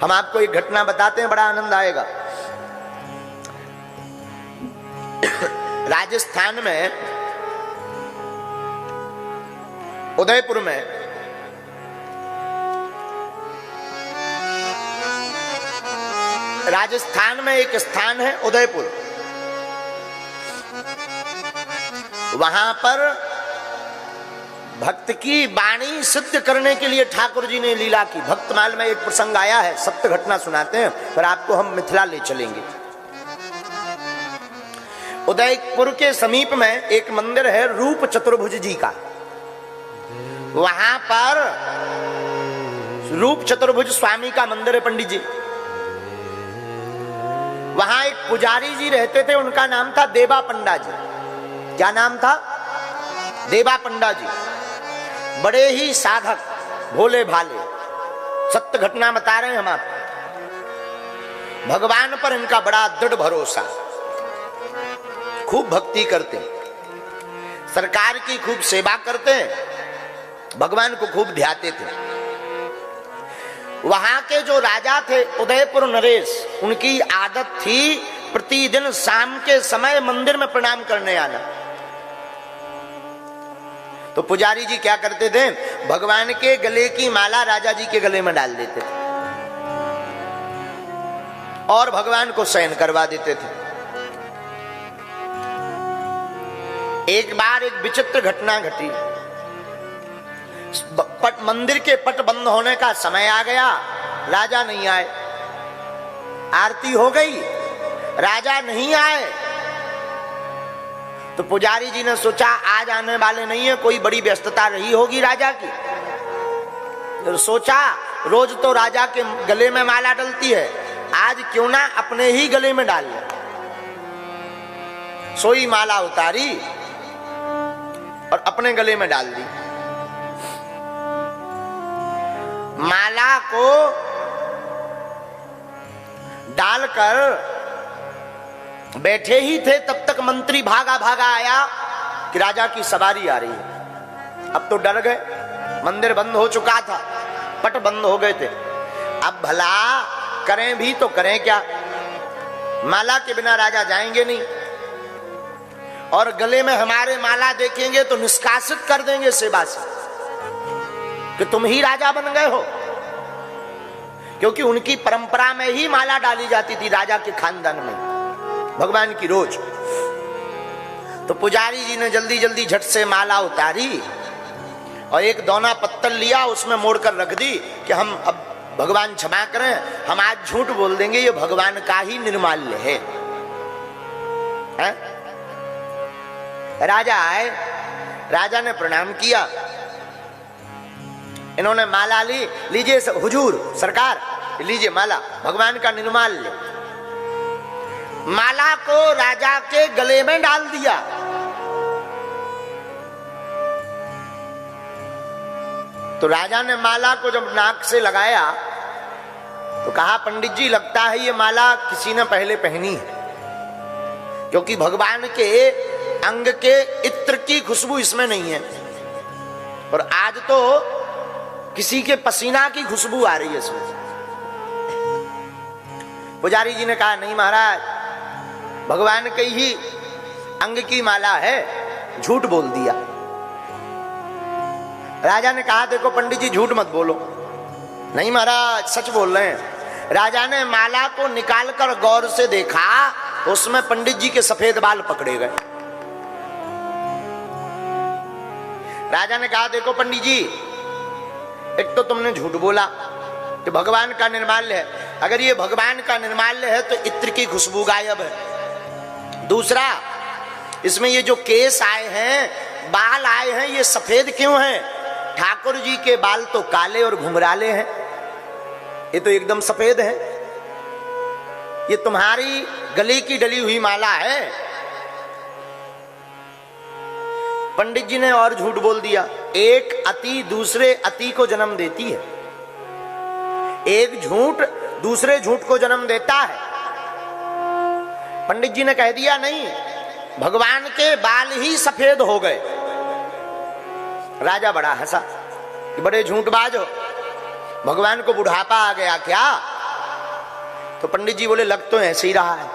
हम आपको एक घटना बताते हैं, बड़ा आनंद आएगा। राजस्थान में उदयपुर में राजस्थान में एक स्थान है उदयपुर, वहां पर भक्त की वाणी सिद्ध करने के लिए ठाकुर जी ने लीला की। भक्तमाल में एक प्रसंग आया है, सत्य घटना सुनाते हैं, पर आपको हम मिथिला ले चलेंगे। उदयपुर के समीप में एक मंदिर है रूप चतुर्भुज जी का। वहां पर रूप चतुर्भुज स्वामी का मंदिर है, पंडित जी। वहां एक पुजारी जी रहते थे, उनका नाम था देवा पंडा जी। क्या नाम था? देवा पंडा जी। बड़े ही साधक, भोले भाले, सत्य घटना बता रहे हैं हम आपको। भगवान पर इनका बड़ा दृढ़ भरोसा, खूब भक्ति करते, सरकार की खूब सेवा करते, भगवान को खूब ध्याते थे। वहां के जो राजा थे उदयपुर नरेश, उनकी आदत थी प्रतिदिन शाम के समय मंदिर में प्रणाम करने आना। तो पुजारी जी क्या करते थे, भगवान के गले की माला राजा जी के गले में डाल देते थे और भगवान को शयन करवा देते थे। एक बार एक विचित्र घटना घटी। मंदिर के पट बंद होने का समय आ गया, राजा नहीं आए। आरती हो गई, राजा नहीं आए। तो पुजारी जी ने सोचा आज आने वाले नहीं है, कोई बड़ी व्यस्तता रही होगी राजा की। तो सोचा रोज तो राजा के गले में माला डलती है, आज क्यों ना अपने ही गले में डाल ले। सोई माला उतारी और अपने गले में डाल दी। माला को डालकर बैठे ही थे, तब तक मंत्री भागा भागा आया कि राजा की सवारी आ रही है। अब तो डर गए, मंदिर बंद हो चुका था, पट बंद हो गए थे। अब भला करें भी तो करें क्या, माला के बिना राजा जाएंगे नहीं, और गले में हमारे माला देखेंगे तो निष्कासित कर देंगे सेवा से कि तुम ही राजा बन गए हो, क्योंकि उनकी परंपरा में ही माला डाली जाती थी राजा के खानदान में भगवान की रोज। तो पुजारी जी ने जल्दी जल्दी झट से माला उतारी और एक दोना पत्तल लिया, उसमें मोड़कर रख दी कि हम अब भगवान क्षमा करें, हम आज झूठ बोल देंगे, ये भगवान का ही निर्माल्य है। राजा आए, राजा ने प्रणाम किया, इन्होंने माला ली, लीजिए हुजूर सरकार, लीजिए माला, भगवान का निर्माल्य। माला को राजा के गले में डाल दिया। तो राजा ने माला को जब नाक से लगाया तो कहा, पंडित जी लगता है ये माला किसी ने पहले पहनी है, क्योंकि भगवान के अंग के इत्र की खुशबू इसमें नहीं है, और आज तो किसी के पसीना की खुशबू आ रही है इसमें। पुजारी जी ने कहा, नहीं महाराज, भगवान के ही अंग की माला है, झूठ बोल दिया। राजा ने कहा, देखो पंडित जी झूठ मत बोलो। नहीं महाराज सच बोल रहे हैं। राजा ने माला को निकालकर गौर से देखा, उसमें पंडित जी के सफेद बाल पकड़े गए। राजा ने कहा, देखो पंडित जी, एक तो तुमने झूठ बोला कि भगवान का निर्माल्य है, अगर ये भगवान का निर्माल्य है तो इत्र की खुशबू गायब है। दूसरा, इसमें ये जो केस आए हैं, बाल आए हैं, ये सफेद क्यों हैं? ठाकुर जी के बाल तो काले और घुंघराले हैं, ये तो एकदम सफेद है। ये तुम्हारी गले की डली हुई माला है। पंडित जी ने और झूठ बोल दिया। एक अति दूसरे अति को जन्म देती है, एक झूठ दूसरे झूठ को जन्म देता है। पंडित जी ने कह दिया, नहीं, भगवान के बाल ही सफेद हो गए। राजा बड़ा हंसा कि बड़े झूठबाज हो, भगवान को बुढ़ापा आ गया क्या? तो पंडित जी बोले लग तो ऐसे ही रहा है।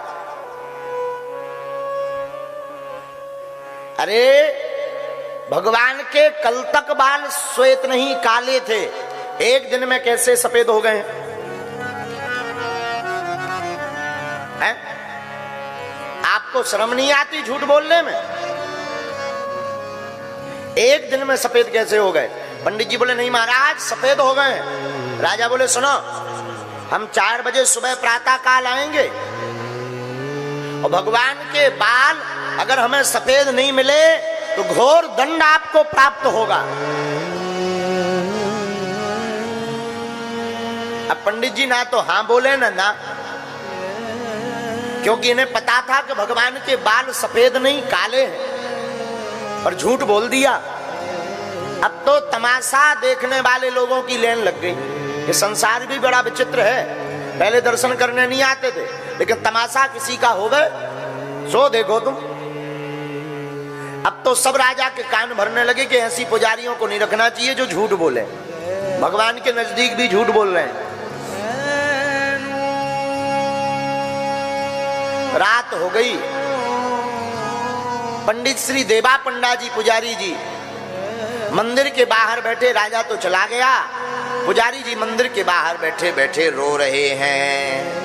अरे भगवान के कल तक बाल श्वेत नहीं काले थे, एक दिन में कैसे सफेद हो गए हैं? आपको शर्म नहीं आती झूठ बोलने में? एक दिन में सफेद कैसे हो गए? पंडित जी बोले नहीं महाराज सफेद हो गए। राजा बोले सुनो, हम 4 बजे सुबह प्रातः काल आएंगे और भगवान के बाल अगर हमें सफेद नहीं मिले तो घोर दंड आपको प्राप्त होगा। अब पंडित जी ना तो हां बोले ना, क्योंकि इन्हें पता था कि भगवान के बाल सफेद नहीं काले हैं, और झूठ बोल दिया। अब तो तमाशा देखने वाले लोगों की लेन लग गई। ये संसार भी बड़ा विचित्र है, पहले दर्शन करने नहीं आते थे, लेकिन तमाशा किसी का हो गए सो देखो तुम। अब तो सब राजा के कान भरने लगे कि ऐसी पुजारियों को नहीं रखना चाहिए जो झूठ बोले। भगवान के नजदीक भी झूठ बोल रहे हैं। रात हो गई, पंडित श्री देवा पंडा जी पुजारी जी मंदिर के बाहर बैठे। राजा तो चला गया, पुजारी जी मंदिर के बाहर बैठे बैठे रो रहे हैं।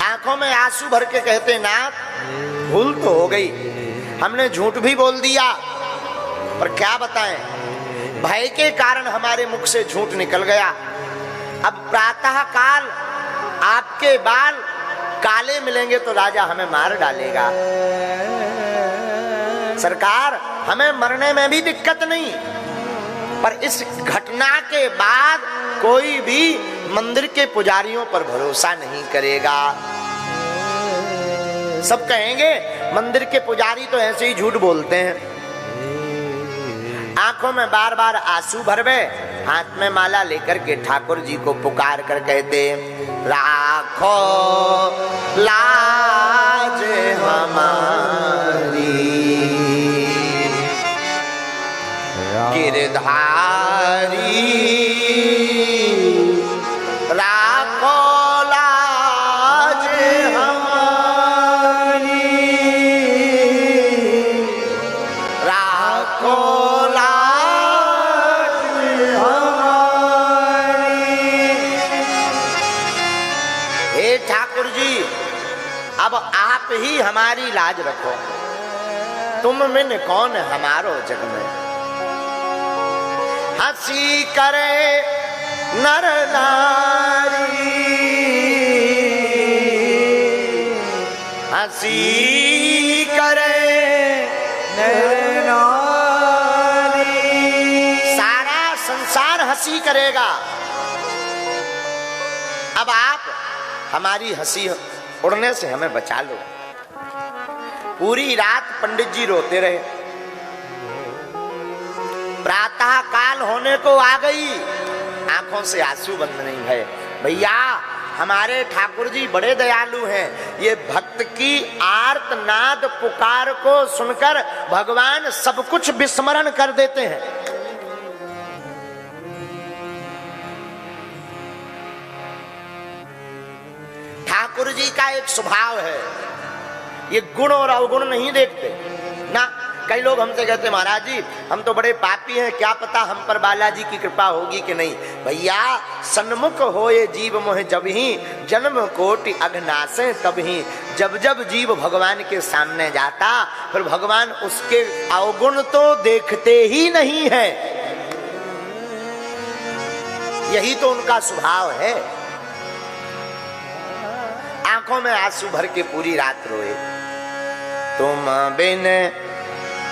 आंखों में आंसू भर के कहते नाथ भूल तो हो गई, हमने झूठ भी बोल दिया, पर क्या बताएं, भय के कारण हमारे मुख से झूठ निकल गया। अब प्रातः काल आपके बाल काले मिलेंगे तो राजा हमें मार डालेगा। सरकार हमें मरने में भी दिक्कत नहीं, पर इस घटना के बाद कोई भी मंदिर के पुजारियों पर भरोसा नहीं करेगा। सब कहेंगे मंदिर के पुजारी तो ऐसे ही झूठ बोलते हैं। आंखों में बार बार आंसू भर गए, हाथ में माला लेकर के ठाकुर जी को पुकार कर कहते राखो लाज हमारी गिरधारी, राखो लाज हमारी, राखो लाज हमारी। हे ठाकुर जी, अब आप ही हमारी लाज रखो, तुम में कौन हमारो जग में। हंसी करे नर नारी, हंसी करे नर नारी। सारा संसार हंसी करेगा। अब आप हमारी हंसी उड़ने से हमें बचा लो। पूरी रात पंडित जी रोते रहे। प्रातः काल होने को आ गई, आंखों से आंसू बंद नहीं है। भैया हमारे ठाकुर जी बड़े दयालु हैं, ये भक्त की आर्तनाद पुकार को सुनकर भगवान सब कुछ विस्मरण कर देते हैं। ठाकुर जी का एक स्वभाव है, ये गुण और अवगुण नहीं देखते ना। कई लोग हमसे कहते महाराज जी हम तो बड़े पापी हैं, क्या पता हम पर बालाजी की कृपा होगी कि नहीं। भैया सन्मुख होए जीव मोह जब ही, जन्म कोटि अघनासे तब ही। जब जब जीव भगवान के सामने जाता फिर भगवान उसके अवगुण तो देखते ही नहीं है। यही तो उनका स्वभाव है। आंखों में आंसू भर के पूरी रात रोए। तुम बिन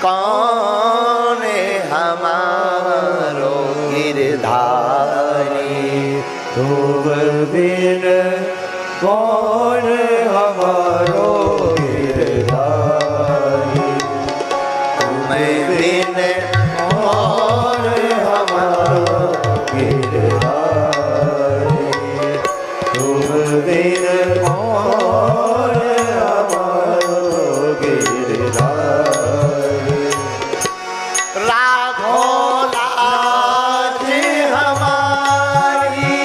कौन हमारो गिरधारी, तुम बिन कौन हमारो गिरधारी, तुम बिन कौन हमारो गिरधारी, तुम बिन कौन हमारो गिरधारी। राखो लाज हमारी,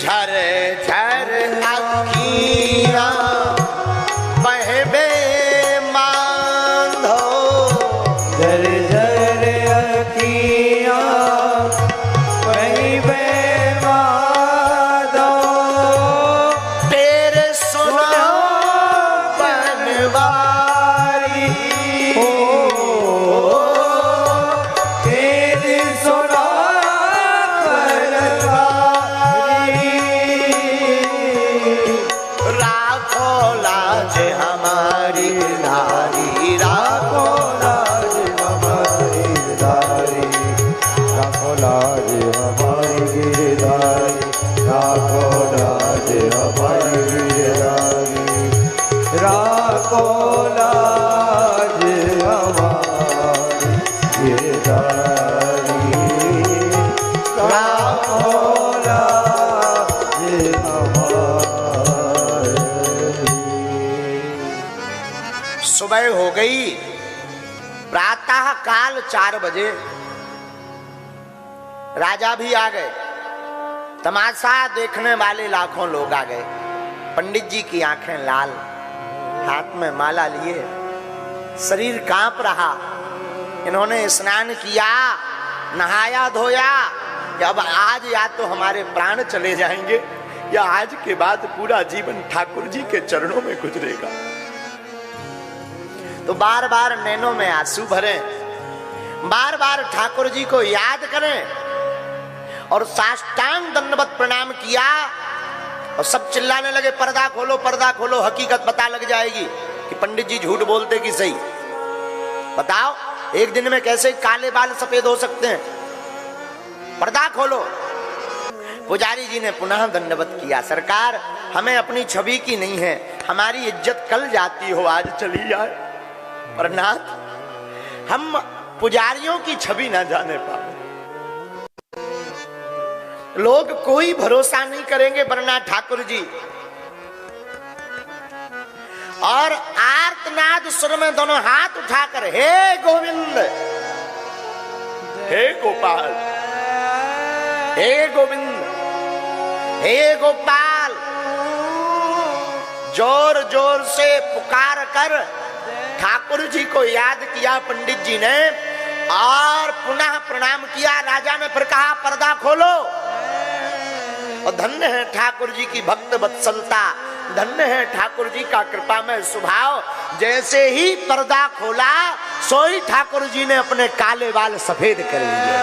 झर झर अखियां बहबे मांधो, झर झर अखियां बहबे मांधो, तेरे सुनो बनवारी हो तेरे सुनो राखो लाज हमारी नारी, राखो लाज हमारी गिरधारी, राखो लाज हमारी गिरधारी, राखो लाज हमारी गिरधारी, राखो लाज हमारी गिरधारी, राखो लाज हमारी। सुबह हो गई, प्रातः काल 4 बजे राजा भी आ गए, तमाशा देखने वाले लाखों लोग आ गए। पंडित जी की आंखें लाल, हाथ में माला लिए, शरीर कांप रहा। इन्होंने स्नान किया, नहाया धोया कि अब आज या तो हमारे प्राण चले जाएंगे या आज के बाद पूरा जीवन ठाकुर जी के चरणों में गुजरेगा। तो बार बार नैनों में आंसू भरे, बार बार ठाकुर जी को याद करें और साष्टांग दंडवत प्रणाम किया। और सब चिल्लाने लगे, पर्दा खोलो पर्दा खोलो, हकीकत पता लग जाएगी कि पंडित जी झूठ बोलते कि सही। बताओ एक दिन में कैसे काले बाल सफेद हो सकते हैं, पर्दा खोलो। पुजारी जी ने पुनः दंडवत किया, सरकार हमें अपनी छवि की नहीं है, हमारी इज्जत कल जाती हो आज चली जाए, पर नाथ हम पुजारियों की छवि ना जाने पाए, लोग कोई भरोसा नहीं करेंगे वरना ठाकुर जी। और आर्तनाद सुर में दोनों हाथ उठाकर हे गोविंद, हे गोपाल, हे गोविंद, हे गोपाल, जोर जोर से पुकार कर ठाकुर जी को याद किया पंडित जी ने और पुनः प्रणाम किया। राजा ने फिर कहा पर्दा खोलो। और धन्य है ठाकुर जी की भक्त वत्सलता, धन्य है ठाकुर जी का कृपा में स्वभाव। जैसे ही पर्दा खोला सोई ठाकुर जी ने अपने काले बाल सफेद कर लिए।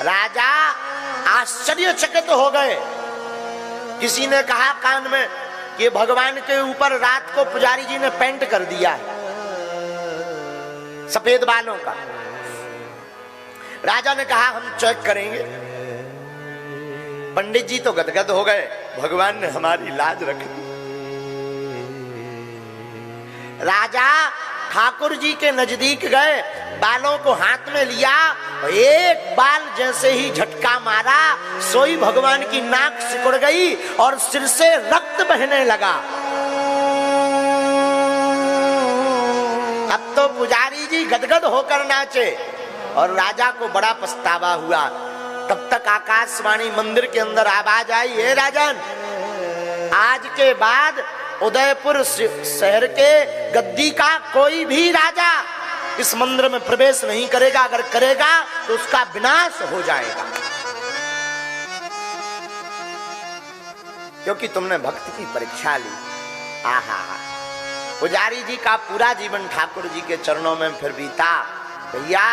राजा आश्चर्यचकित हो गए। किसी ने कहा कान में कि भगवान के ऊपर रात को पुजारी जी ने पेंट कर दिया है सफेद बालों का। राजा ने कहा हम चेक करेंगे। पंडित जी तो गदगद हो गए, भगवान ने हमारी लाज रख दी। राजा ठाकुर जी के नजदीक गए, बालों को हाथ में लिया, एक बाल जैसे ही झटका मारा सोई भगवान की नाक सिकुड़ गई और सिर से रक्त बहने लगा। अब तो पुजारी जी गदगद होकर नाचे और राजा को बड़ा पछतावा हुआ। तब तक आकाशवाणी मंदिर के अंदर आवाज आई, हे राजन, आज के बाद उदयपुर शहर के गद्दी का कोई भी राजा इस मंदिर में प्रवेश नहीं करेगा, अगर करेगा तो उसका विनाश हो जाएगा, क्योंकि तुमने भक्त की परीक्षा ली। आहा, पुजारी जी का पूरा जीवन ठाकुर जी के चरणों में फिर बीता। भैया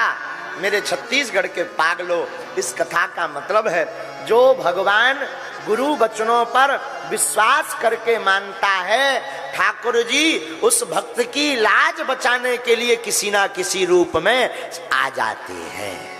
मेरे छत्तीसगढ़ के पागलों, इस कथा का मतलब है जो भगवान गुरु वचनों पर विश्वास करके मानता है, ठाकुर जी उस भक्त की लाज बचाने के लिए किसी ना किसी रूप में आ जाते हैं।